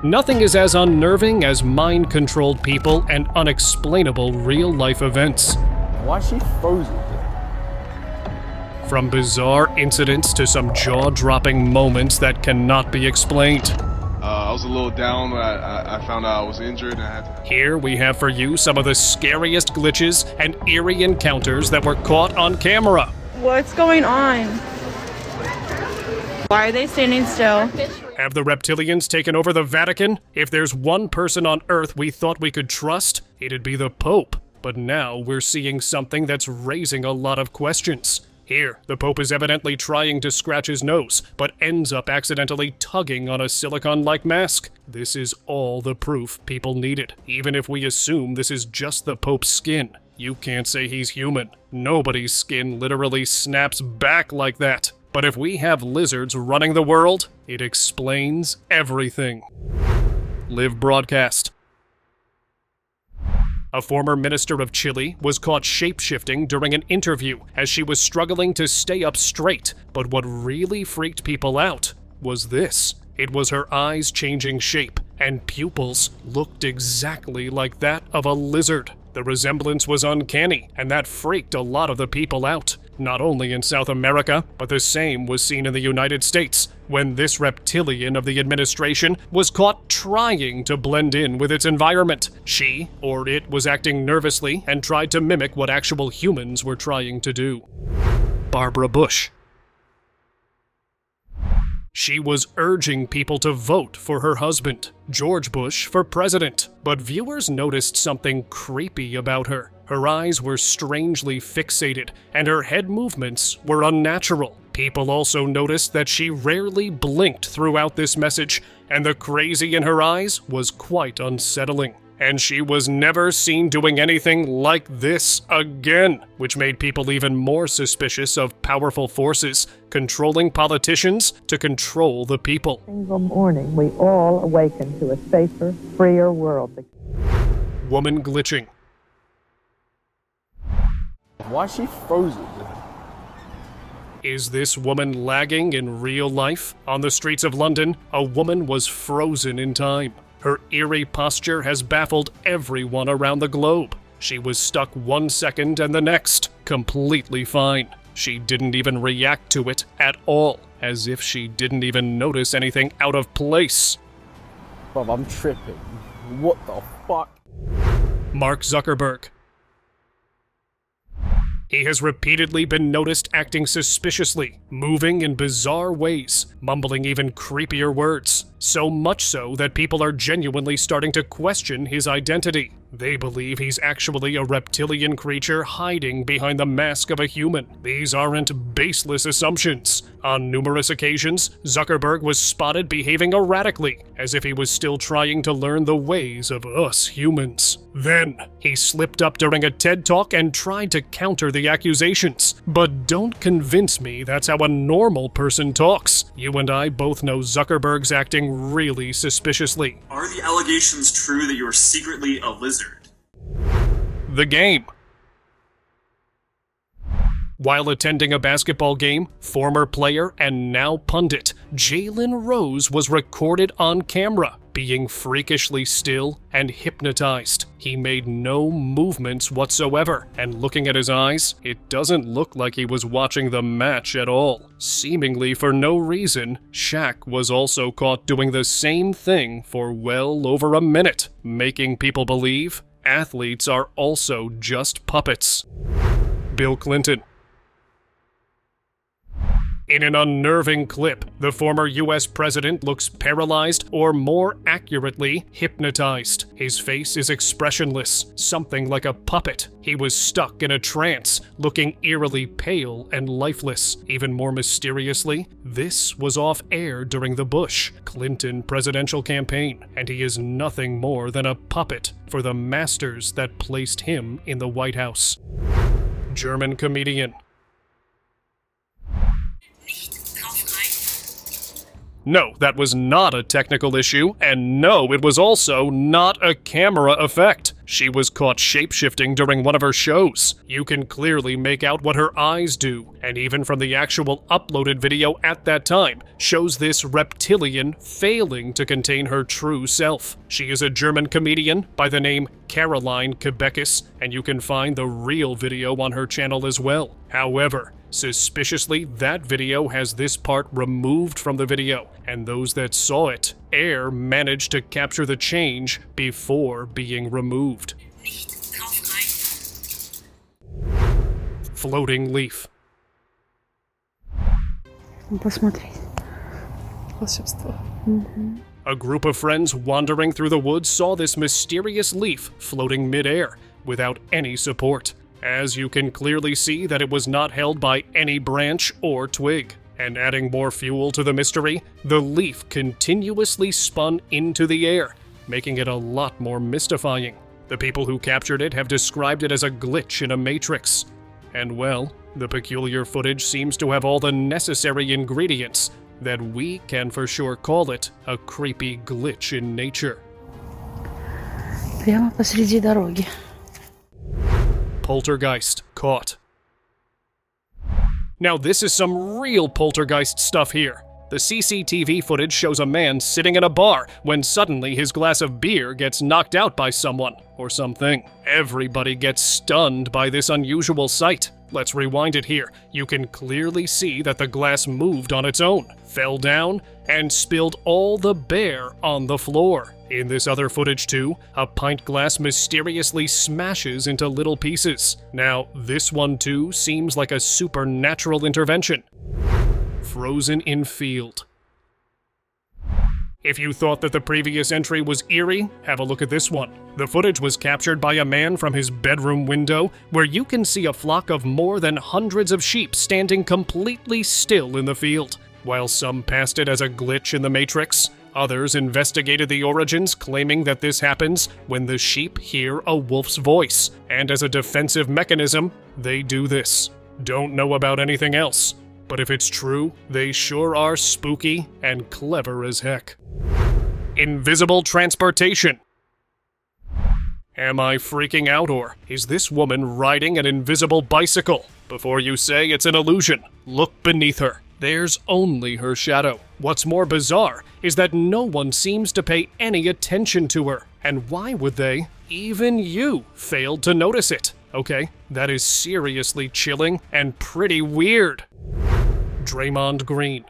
Nothing is as unnerving as mind-controlled people and unexplainable real-life events. Why is she frozen? From bizarre incidents to some jaw-dropping moments that cannot be explained. I was a little down when I found out I was injured and I had to... Here we have for you some of the scariest glitches and eerie encounters that were caught on camera. What's going on? Why are they standing still? Have the Reptilians taken over the Vatican? If there's one person on Earth we thought we could trust, it'd be the Pope. But now we're seeing something that's raising a lot of questions. Here, the Pope is evidently trying to scratch his nose, but ends up accidentally tugging on a silicone-like mask. This is all the proof people needed. Even if we assume this is just the Pope's skin, you can't say he's human. Nobody's skin literally snaps back like that. But if we have lizards running the world, it explains everything. Live broadcast. A former minister of Chile was caught shape-shifting during an interview as she was struggling to stay up straight, but what really freaked people out was this. It was her eyes changing shape, and pupils looked exactly like that of a lizard. The resemblance was uncanny, and that freaked a lot of the people out. Not only in South America, but the same was seen in the United States, when this reptilian of the administration was caught trying to blend in with its environment. She, or it, was acting nervously and tried to mimic what actual humans were trying to do. Barbara Bush. She was urging people to vote for her husband, George Bush, for president, but viewers noticed something creepy about her. Her eyes were strangely fixated, and her head movements were unnatural. People also noticed that she rarely blinked throughout this message, and the crazy in her eyes was quite unsettling. And she was never seen doing anything like this again, which made people even more suspicious of powerful forces controlling politicians to control the people. Single morning, we all awaken to a safer, freer world. Woman glitching. Why is she frozen? Is this woman lagging in real life? On the streets of London, a woman was frozen in time. Her eerie posture has baffled everyone around the globe. She was stuck 1 second and the next, completely fine. She didn't even react to it at all, as if she didn't even notice anything out of place. Bob, I'm tripping. What the fuck? Mark Zuckerberg. He has repeatedly been noticed acting suspiciously, moving in bizarre ways, mumbling even creepier words. So much so that people are genuinely starting to question his identity. They believe he's actually a reptilian creature hiding behind the mask of a human. These aren't baseless assumptions. On numerous occasions, Zuckerberg was spotted behaving erratically, as if he was still trying to learn the ways of us humans. Then, he slipped up during a TED Talk and tried to counter the accusations. But don't convince me that's how a normal person talks. You and I both know Zuckerberg's acting really suspiciously. Are the allegations true that you're secretly a lizard? The game. While attending a basketball game, former player and now pundit Jalen Rose was recorded on camera, being freakishly still and hypnotized. He made no movements whatsoever, and looking at his eyes, it doesn't look like he was watching the match at all. Seemingly for no reason, Shaq was also caught doing the same thing for well over a minute, making people believe athletes are also just puppets. Bill Clinton. In an unnerving clip, the former US president looks paralyzed, or more accurately, hypnotized. His face is expressionless, something like a puppet. He was stuck in a trance, looking eerily pale and lifeless. Even more mysteriously, this was off air during the Bush-Clinton presidential campaign, and he is nothing more than a puppet for the masters that placed him in the White House. German comedian. No, that was not a technical issue, and no, it was also not a camera effect. She was caught shapeshifting during one of her shows. You can clearly make out what her eyes do, and even from the actual uploaded video at that time, shows this reptilian failing to contain her true self. She is a German comedian by the name Caroline Quebecus, and you can find the real video on her channel as well. However, suspiciously, that video has this part removed from the video, and those that saw it, Air managed to capture the change before being removed. Floating leaf. Посмотреть. Волшебство. A group of friends wandering through the woods saw this mysterious leaf floating mid-air without any support. As you can clearly see that it was not held by any branch or twig. And adding more fuel to the mystery, the leaf continuously spun into the air, making it a lot more mystifying. The people who captured it have described it as a glitch in a matrix. And well, the peculiar footage seems to have all the necessary ingredients that we can for sure call it a creepy glitch in nature. Прямо посреди дороги. Poltergeist caught. Now this is some real poltergeist stuff here. The CCTV footage shows a man sitting in a bar when suddenly his glass of beer gets knocked out by someone or something. Everybody gets stunned by this unusual sight. Let's rewind it here. You can clearly see that the glass moved on its own, fell down, and spilled all the beer on the floor. In this other footage too, a pint glass mysteriously smashes into little pieces. Now, this one too seems like a supernatural intervention. Frozen in field. If you thought that the previous entry was eerie, have a look at this one. The footage was captured by a man from his bedroom window, where you can see a flock of more than hundreds of sheep standing completely still in the field. While some passed it as a glitch in the Matrix, others investigated the origins, claiming that this happens when the sheep hear a wolf's voice, and as a defensive mechanism, they do this. Don't know about anything else, but if it's true, they sure are spooky and clever as heck. Invisible transportation. Am I freaking out, or is this woman riding an invisible bicycle? Before you say it's an illusion, look beneath her. There's only her shadow. What's more bizarre is that no one seems to pay any attention to her. And why would they? Even you failed to notice it. Okay, that is seriously chilling and pretty weird. Draymond Green.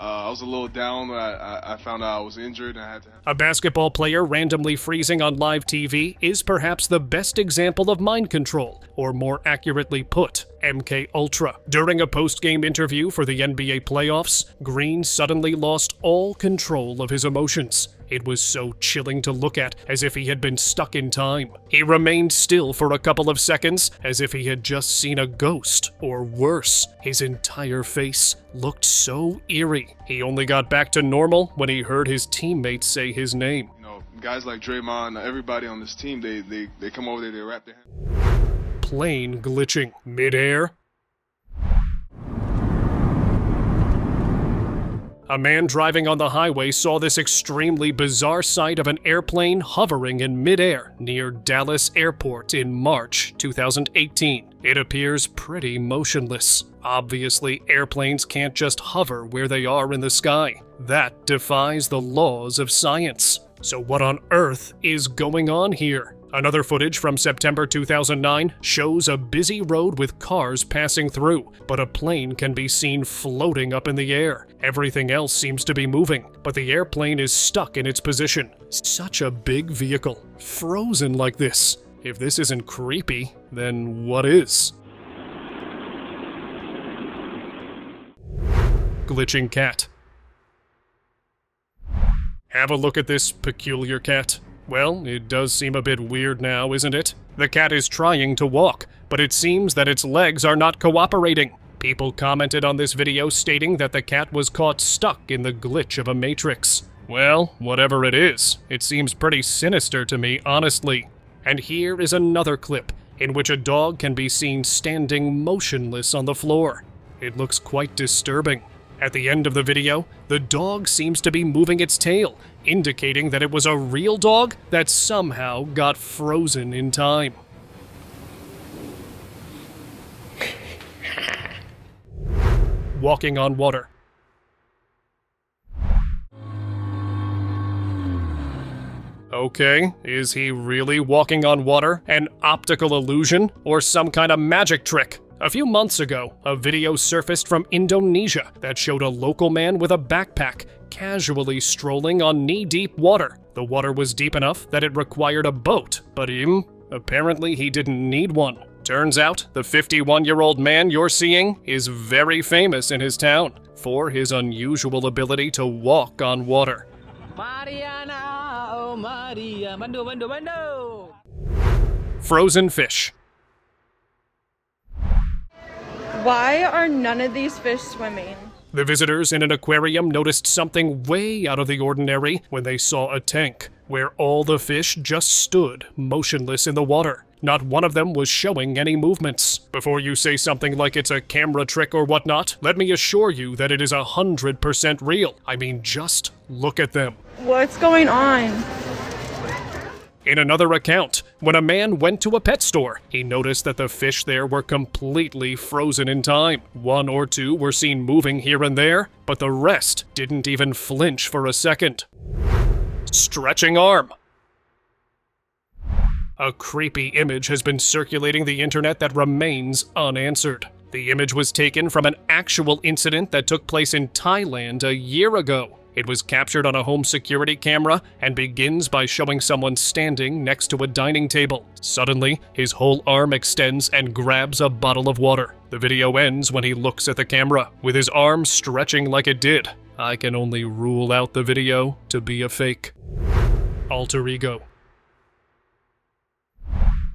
I was a little down when I found out I was injured and I had to... A basketball player randomly freezing on live TV is perhaps the best example of mind control, or more accurately put, MK Ultra. During a post-game interview for the NBA playoffs, Green suddenly lost all control of his emotions. It was so chilling to look at, as if he had been stuck in time. He remained still for a couple of seconds, as if he had just seen a ghost, or worse. His entire face looked so eerie. He only got back to normal when he heard his teammates say his name. You know, guys like Draymond, everybody on this team, they come over there, they wrap their hands. Plane glitching midair. A man driving on the highway saw this extremely bizarre sight of an airplane hovering in midair near Dallas Airport in March 2018. It appears pretty motionless. Obviously, airplanes can't just hover where they are in the sky. That defies the laws of science. So what on earth is going on here? Another footage from September 2009 shows a busy road with cars passing through, but a plane can be seen floating up in the air. Everything else seems to be moving, but the airplane is stuck in its position. Such a big vehicle, frozen like this. If this isn't creepy, then what is? Glitching cat. Have a look at this peculiar cat. Well, it does seem a bit weird now, isn't it? The cat is trying to walk, but it seems that its legs are not cooperating. People commented on this video stating that the cat was caught stuck in the glitch of a matrix. Well, whatever it is, it seems pretty sinister to me, honestly. And here is another clip in which a dog can be seen standing motionless on the floor. It looks quite disturbing. At the end of the video, the dog seems to be moving its tail, indicating that it was a real dog that somehow got frozen in time. Walking on water. Okay, is he really walking on water? An optical illusion? Or some kind of magic trick? A few months ago, a video surfaced from Indonesia that showed a local man with a backpack casually strolling on knee-deep water. The water was deep enough that it required a boat, but apparently he didn't need one. Turns out, the 51-year-old man you're seeing is very famous in his town for his unusual ability to walk on water. Mariana, oh Maria, Bandu, Bandu, Bandu. Frozen fish. Why are none of these fish swimming? The visitors in an aquarium noticed something way out of the ordinary when they saw a tank where all the fish just stood motionless in the water. Not one of them was showing any movements. Before you say something like it's a camera trick or whatnot, let me assure you that it is 100% real. I mean, just look at them. What's going on? In another account, when a man went to a pet store, he noticed that the fish there were completely frozen in time. One or two were seen moving here and there, but the rest didn't even flinch for a second. Stretching arm. A creepy image has been circulating the internet that remains unanswered. The image was taken from an actual incident that took place in Thailand a year ago. It was captured on a home security camera and begins by showing someone standing next to a dining table. Suddenly, his whole arm extends and grabs a bottle of water. The video ends when he looks at the camera, with his arm stretching like it did. I can only rule out the video to be a fake. Alter ego.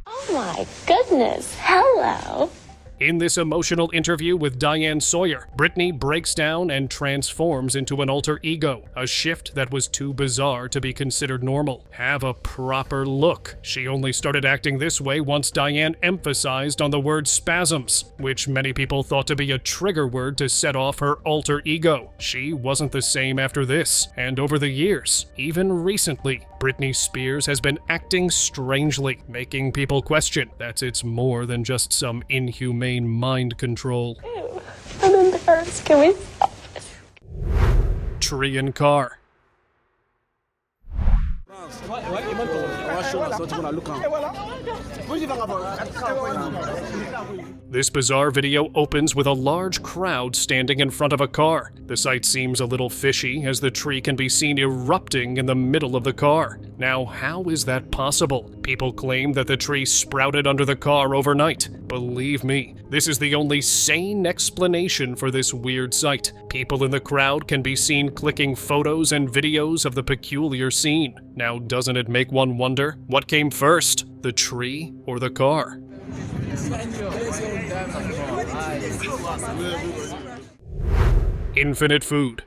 Oh my goodness, hello. In this emotional interview with Diane Sawyer, Brittany breaks down and transforms into an alter ego, a shift that was too bizarre to be considered normal. Have a proper look. She only started acting this way once Diane emphasized on the word spasms, which many people thought to be a trigger word to set off her alter ego. She wasn't the same after this, and over the years, even recently, Britney Spears has been acting strangely, making people question that it's more than just some inhumane mind control. Ew, I'm embarrassed. Can we stop this? Tree and car. This bizarre video opens with a large crowd standing in front of a car. The sight seems a little fishy as the tree can be seen erupting in the middle of the car. Now, how is that possible? People claim that the tree sprouted under the car overnight. Believe me, this is the only sane explanation for this weird sight. People in the crowd can be seen clicking photos and videos of the peculiar scene. Now, doesn't it make one wonder what came first, the tree or the car? Infinite food.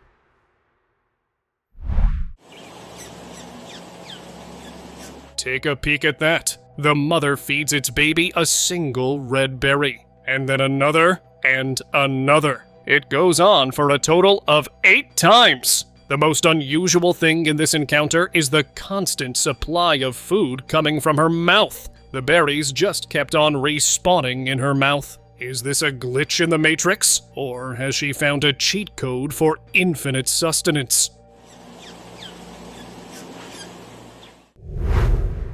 Take a peek at that. The mother feeds its baby a single red berry, and then another, and another. It goes on for a total of 8 times. The most unusual thing in this encounter is the constant supply of food coming from her mouth. The berries just kept on respawning in her mouth. Is this a glitch in the Matrix? Or has she found a cheat code for infinite sustenance?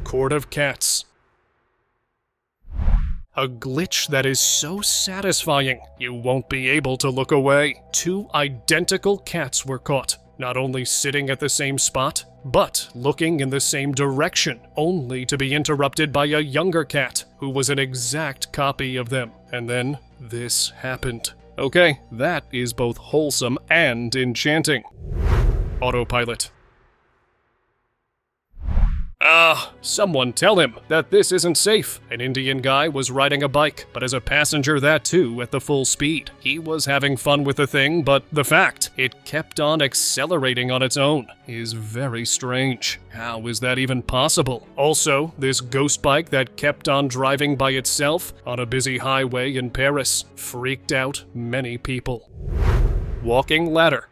Court of Cats. A glitch that is so satisfying, you won't be able to look away. 2 identical cats were caught, not only sitting at the same spot, but looking in the same direction, only to be interrupted by a younger cat who was an exact copy of them. And then this happened. Okay, that is both wholesome and enchanting. Autopilot. Someone tell him that this isn't safe. An Indian guy was riding a bike, but as a passenger that too at the full speed. He was having fun with the thing, but the fact it kept on accelerating on its own is very strange. How is that even possible? Also, this ghost bike that kept on driving by itself on a busy highway in Paris freaked out many people. walking ladder.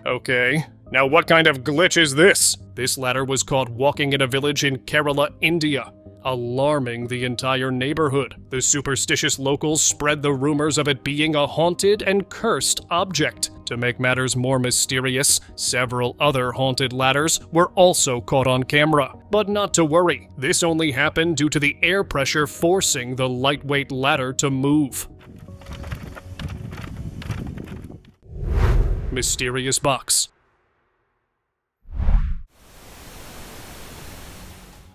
Okay, now what kind of glitch is this? This ladder was caught walking in a village in Kerala, India, alarming the entire neighborhood. The superstitious locals spread the rumors of it being a haunted and cursed object. To make matters more mysterious, several other haunted ladders were also caught on camera. But not to worry, this only happened due to the air pressure forcing the lightweight ladder to move. Mysterious box.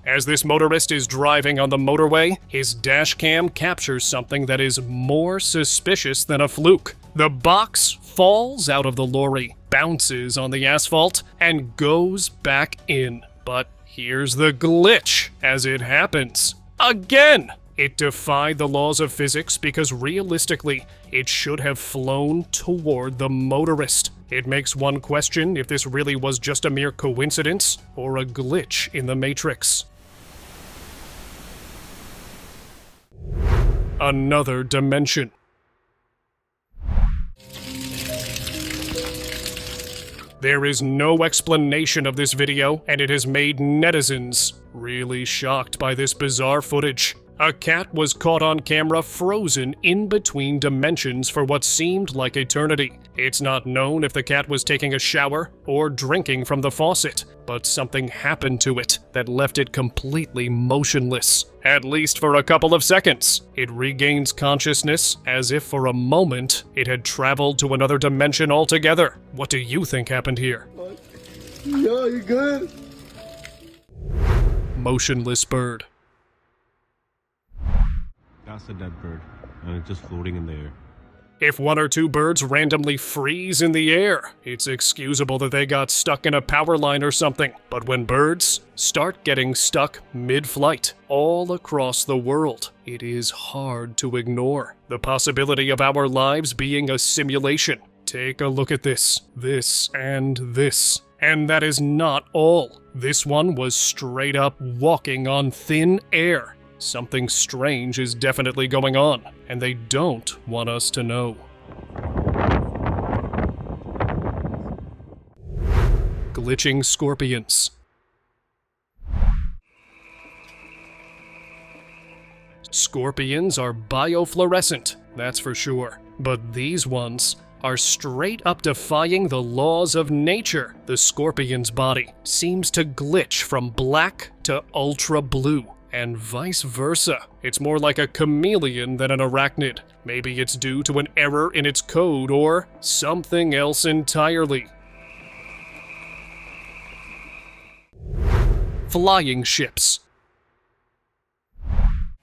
As this motorist is driving on the motorway, his dash cam captures something that is more suspicious than a fluke. The box falls out of the lorry, bounces on the asphalt, and goes back in. But here's the glitch as it happens. Again! It defied the laws of physics because realistically, it should have flown toward the motorist. It makes one question if this really was just a mere coincidence or a glitch in the Matrix. Another dimension. There is no explanation of this video, and it has made netizens really shocked by this bizarre footage. A cat was caught on camera frozen in between dimensions for what seemed like eternity. It's not known if the cat was taking a shower or drinking from the faucet, but something happened to it that left it completely motionless, at least for a couple of seconds. It regains consciousness as if for a moment it had traveled to another dimension altogether. What do you think happened here? Yo, you good? Motionless bird. That's a dead bird, and it's just floating in the air. If one or two birds randomly freeze in the air, it's excusable that they got stuck in a power line or something. But when birds start getting stuck mid-flight all across the world, it is hard to ignore the possibility of our lives being a simulation. Take a look at this, and this. And that is not all. This one was straight up walking on thin air. Something strange is definitely going on, and they don't want us to know. Glitching scorpions. Scorpions are biofluorescent, that's for sure. But these ones are straight up defying the laws of nature. The scorpion's body seems to glitch from black to ultra blue. And vice versa. It's more like a chameleon than an arachnid. Maybe it's due to an error in its code or something else entirely. Flying ships.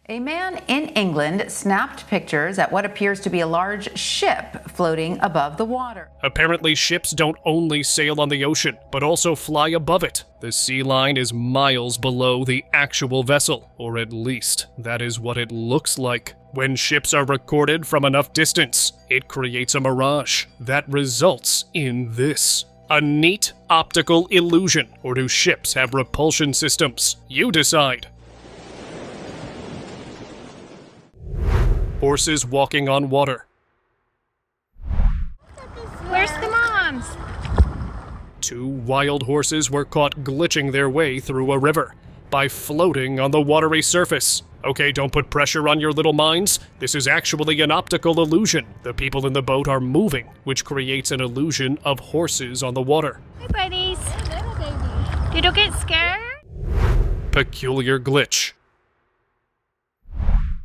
A man in England snapped pictures at what appears to be a large ship floating above the water. Apparently, ships don't only sail on the ocean, but also fly above it. The sea line is miles below the actual vessel, or at least that is what it looks like. When ships are recorded from enough distance, it creates a mirage that results in this. A neat optical illusion, or do ships have repulsion systems? You decide. Horses walking on water. Where's the moms? Two wild horses were caught glitching their way through a river by floating on the watery surface. Okay, don't put pressure on your little minds. This is actually an optical illusion. The people in the boat are moving, which creates an illusion of horses on the water. Hey, buddies. You don't get scared? Peculiar glitch.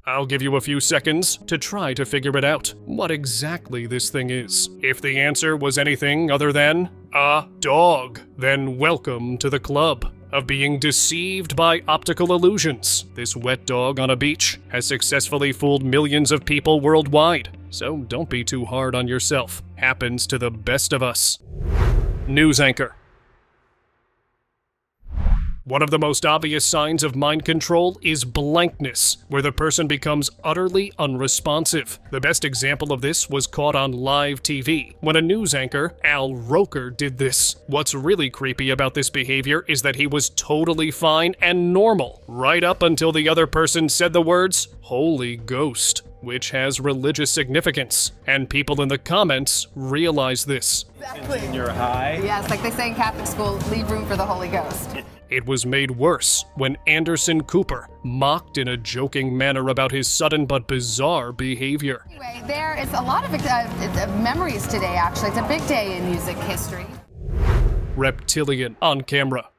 I'll give you a few seconds to try to figure it out, what exactly this thing is. If the answer was anything other than a dog, then welcome to the club of being deceived by optical illusions. This wet dog on a beach has successfully fooled millions of people worldwide, so don't be too hard on yourself. Happens to the best of us. News anchor. One of the most obvious signs of mind control is blankness, where the person becomes utterly unresponsive. The best example of this was caught on live TV, when a news anchor, Al Roker, did this. What's really creepy about this behavior is that he was totally fine and normal, right up until the other person said the words, "Holy Ghost," which has religious significance, and people in the comments realize this. Exactly. You're high? Yes, like they say in Catholic school, leave room for the Holy Ghost. It was made worse when Anderson Cooper mocked in a joking manner about his sudden but bizarre behavior. Anyway, there is a lot of memories today, actually. It's a big day in music history. Reptilian on camera.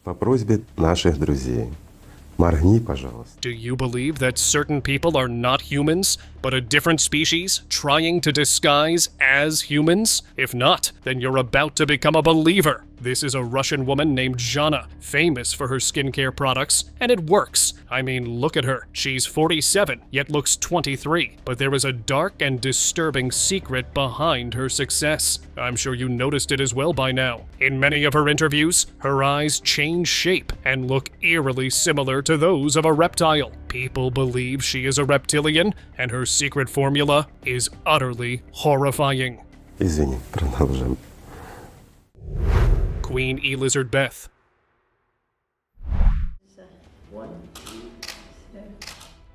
По просьбе наших друзей. Моргни, пожалуйста. Do you believe that certain people are not humans, but a different species trying to disguise as humans? If not, then you're about to become a believer. This is a Russian woman named Zhana, famous for her skincare products, and it works. I mean, look at her. She's 47, yet looks 23. But there is a dark and disturbing secret behind her success. I'm sure you noticed it as well by now. In many of her interviews, her eyes change shape and look eerily similar to those of a reptile. People believe she is a reptilian, and her secret formula is utterly horrifying. Извини, продолжим. Queen Elizabeth.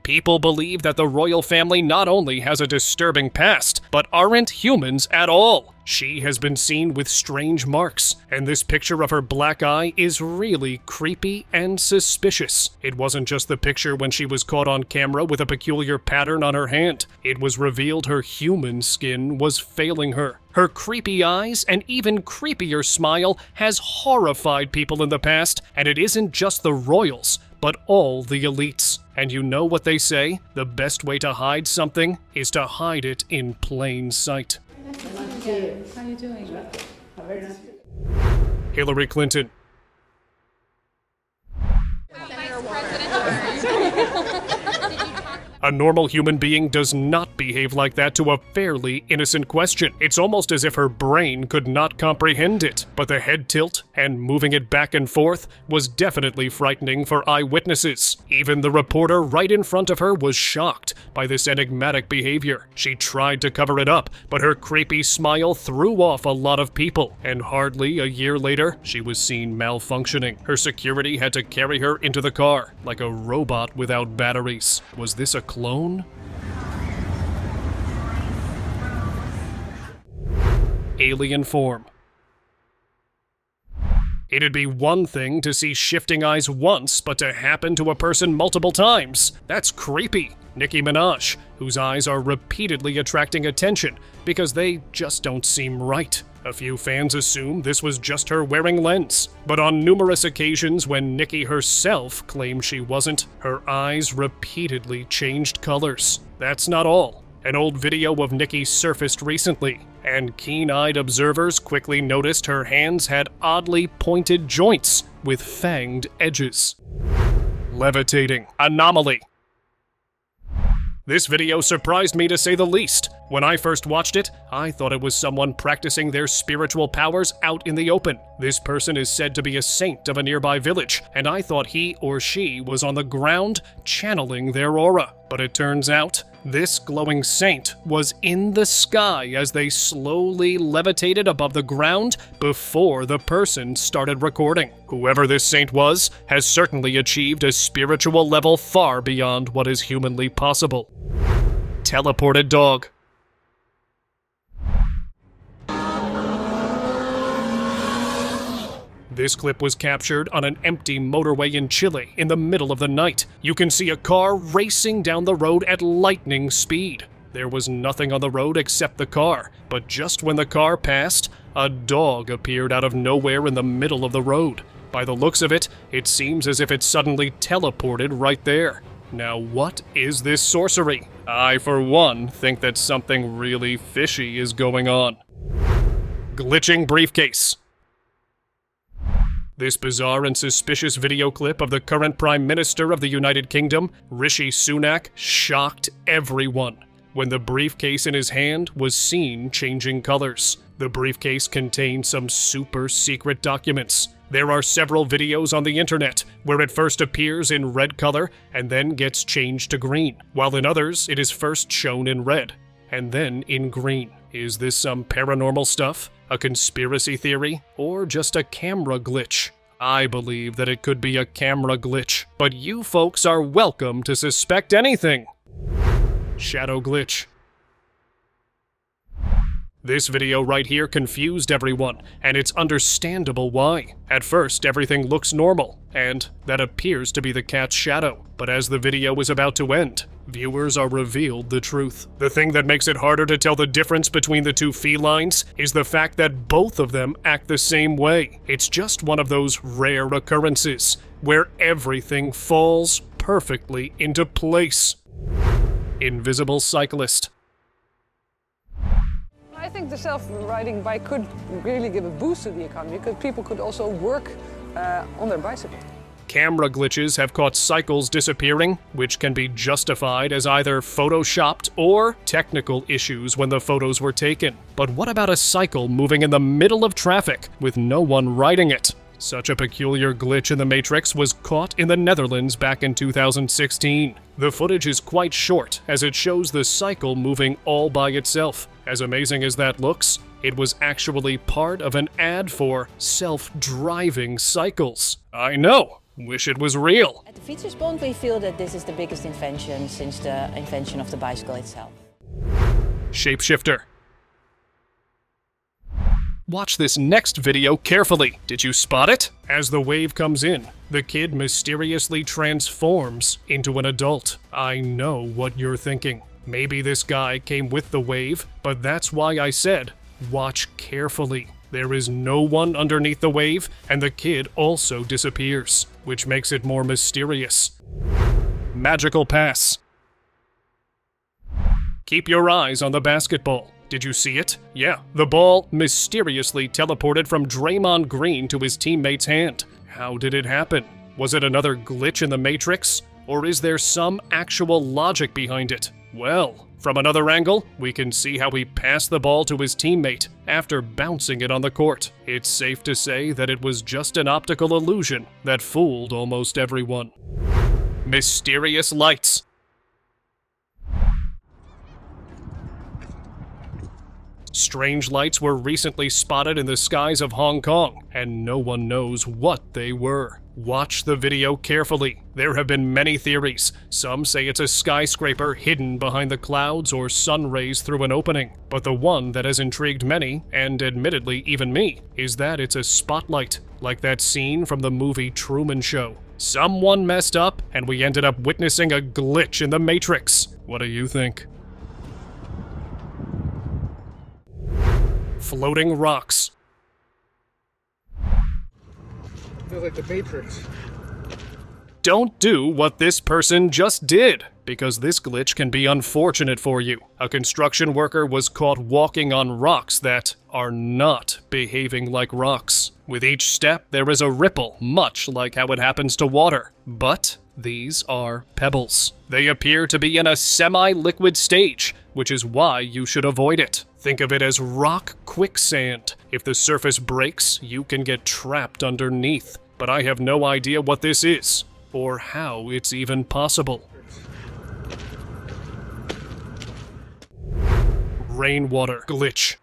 People believe that the royal family not only has a disturbing past, but aren't humans at all. She has been seen with strange marks, and this picture of her black eye is really creepy and suspicious. It wasn't just the picture when she was caught on camera with a peculiar pattern on her hand. It was revealed her human skin was failing her. Her creepy eyes and even creepier smile has horrified people in the past, and it isn't just the royals, but all the elites. And you know what they say? The best way to hide something is to hide it in plain sight. How are you doing? Hillary Clinton. A normal human being does not behave like that to a fairly innocent question. It's almost as if her brain could not comprehend it. But the head tilt and moving it back and forth was definitely frightening for eyewitnesses. Even the reporter right in front of her was shocked by this enigmatic behavior. She tried to cover it up, but her creepy smile threw off a lot of people. And hardly a year later, she was seen malfunctioning. Her security had to carry her into the car, like a robot without batteries. Was this a clone? Alien form. It'd be one thing to see shifting eyes once, but to happen to a person multiple times. That's creepy. Nicki Minaj, whose eyes are repeatedly attracting attention because they just don't seem right. A few fans assume this was just her wearing lens, but on numerous occasions when Nicki herself claimed she wasn't, her eyes repeatedly changed colors. That's not all. An old video of Nicki surfaced recently, and keen-eyed observers quickly noticed her hands had oddly pointed joints with fanged edges. Levitating anomaly. This video surprised me to say the least. When I first watched it, I thought it was someone practicing their spiritual powers out in the open. This person is said to be a saint of a nearby village, and I thought he or she was on the ground channeling their aura. But it turns out, this glowing saint was in the sky as they slowly levitated above the ground before the person started recording. Whoever this saint was has certainly achieved a spiritual level far beyond what is humanly possible. Teleported dog. This clip was captured on an empty motorway in Chile in the middle of the night. You can see a car racing down the road at lightning speed. There was nothing on the road except the car, but just when the car passed, a dog appeared out of nowhere in the middle of the road. By the looks of it, it seems as if it suddenly teleported right there. Now what is this sorcery? I, for one, think that something really fishy is going on. Glitching briefcase. This bizarre and suspicious video clip of the current Prime Minister of the United Kingdom, Rishi Sunak, shocked everyone when the briefcase in his hand was seen changing colors. The briefcase contained some super secret documents, There are several videos on the internet where it first appears in red color and then gets changed to green, while in others it is first shown in red and then in green. Is this some paranormal stuff, a conspiracy theory, or just a camera glitch? I believe that it could be a camera glitch, but you folks are welcome to suspect anything. Shadow glitch. This video right here confused everyone, and it's understandable why. At first, everything looks normal, and that appears to be the cat's shadow. But as the video is about to end, viewers are revealed the truth. The thing that makes it harder to tell the difference between the two felines is the fact that both of them act the same way. It's just one of those rare occurrences where everything falls perfectly into place. Invisible cyclist. I think the self-riding bike could really give a boost to the economy because people could also work on their bicycle. Camera glitches have caught cycles disappearing, which can be justified as either photoshopped or technical issues when the photos were taken. But what about a cycle moving in the middle of traffic with no one riding it? Such a peculiar glitch in the Matrix was caught in the Netherlands back in 2016. The footage is quite short, as it shows the cycle moving all by itself. As amazing as that looks, it was actually part of an ad for self-driving cycles. I know! Wish it was real. At the Physics-defying, we feel that this is the biggest invention since the invention of the bicycle itself. Shapeshifter. Watch this next video carefully. Did you spot it? As the wave comes in, the kid mysteriously transforms into an adult. I know what you're thinking. Maybe this guy came with the wave, but that's why I said, watch carefully. There is no one underneath the wave, and the kid also disappears, which makes it more mysterious. Magical pass. Keep your eyes on the basketball. Did you see it? Yeah, the ball mysteriously teleported from Draymond Green to his teammate's hand. How did it happen? Was it another glitch in the Matrix? Or is there some actual logic behind it? Well, from another angle, we can see how he passed the ball to his teammate after bouncing it on the court. It's safe to say that it was just an optical illusion that fooled almost everyone. Mysterious lights. Strange lights were recently spotted in the skies of Hong Kong, and no one knows what they were. Watch the video carefully. There have been many theories. Some say it's a skyscraper hidden behind the clouds or sun rays through an opening. But the one that has intrigued many, and admittedly even me, is that it's a spotlight, like that scene from the movie Truman Show. Someone messed up, and we ended up witnessing a glitch in the Matrix. What do you think? Floating rocks. Feels like the Matrix. Don't do what this person just did, because this glitch can be unfortunate for you. A construction worker was caught walking on rocks that are not behaving like rocks. With each step, there is a ripple, much like how it happens to water. But these are pebbles. They appear to be in a semi-liquid stage, which is why you should avoid it. Think of it as rock quicksand. If the surface breaks, you can get trapped underneath. But I have no idea what this is, or how it's even possible. Rainwater glitch.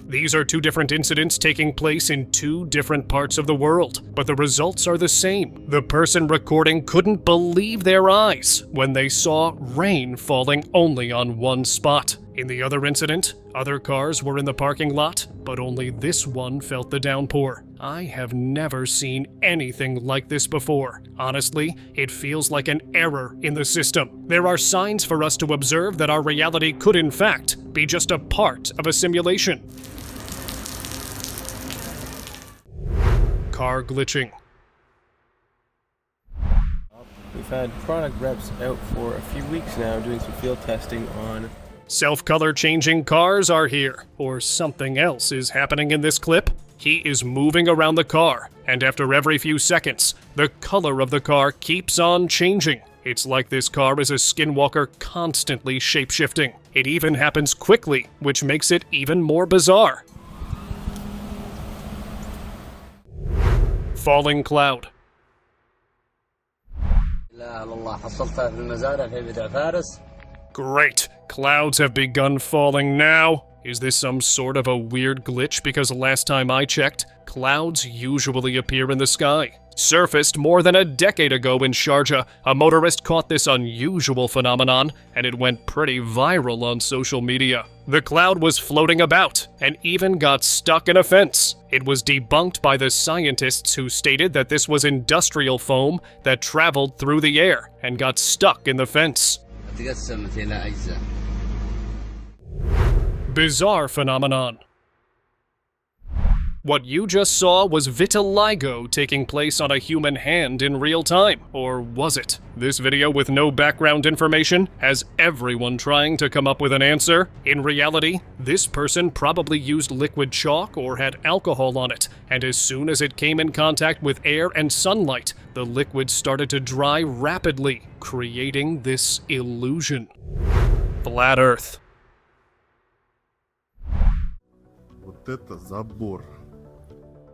These are two different incidents taking place in two different parts of the world, but the results are the same. The person recording couldn't believe their eyes when they saw rain falling only on one spot. In the other incident, other cars were in the parking lot, but only this one felt the downpour. I have never seen anything like this before. Honestly, it feels like an error in the system. There are signs for us to observe that our reality could in fact be just a part of a simulation. Car glitching. We've had product reps out for a few weeks now doing some field testing on... Self-color changing cars are here, or something else is happening in this clip. He is moving around the car, and after every few seconds, the color of the car keeps on changing. It's like this car is a skinwalker constantly shapeshifting. It even happens quickly, which makes it even more bizarre. Falling cloud. Great! Clouds have begun falling now. Is this some sort of a weird glitch? Because last time I checked, clouds usually appear in the sky. Surfaced more than a decade ago in Sharjah, a motorist caught this unusual phenomenon, and it went pretty viral on social media. The cloud was floating about, and even got stuck in a fence. It was debunked by the scientists who stated that this was industrial foam that traveled through the air and got stuck in the fence. Bizarre phenomenon. What you just saw was vitiligo taking place on a human hand in real time. Or was it? This video with no background information has everyone trying to come up with an answer. In reality, this person probably used liquid chalk or had alcohol on it, and as soon as it came in contact with air and sunlight, the liquid started to dry rapidly, creating this illusion. Flat Earth. Вот это забор.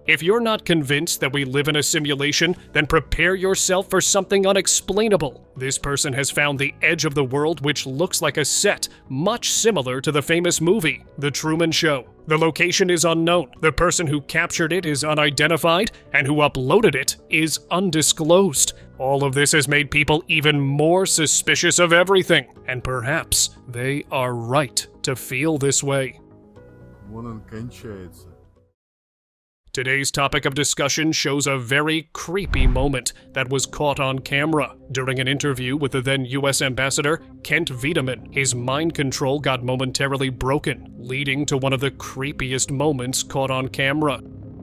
If you're not convinced that we live in a simulation, then prepare yourself for something unexplainable. This person has found the edge of the world which looks like a set, much similar to the famous movie, The Truman Show. The location is unknown, the person who captured it is unidentified, and who uploaded it is undisclosed. All of this has made people even more suspicious of everything, and perhaps they are right to feel this way. Вон он кончается. Today's topic of discussion shows a very creepy moment that was caught on camera. During an interview with the then US ambassador, Kent Wiedemann, his mind control got momentarily broken, leading to one of the creepiest moments caught on camera.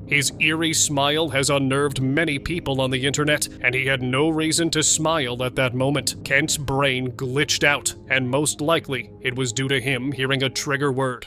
His eerie smile has unnerved many people on the internet, and he had no reason to smile at that moment. Kent's brain glitched out, and most likely it was due to him hearing a trigger word.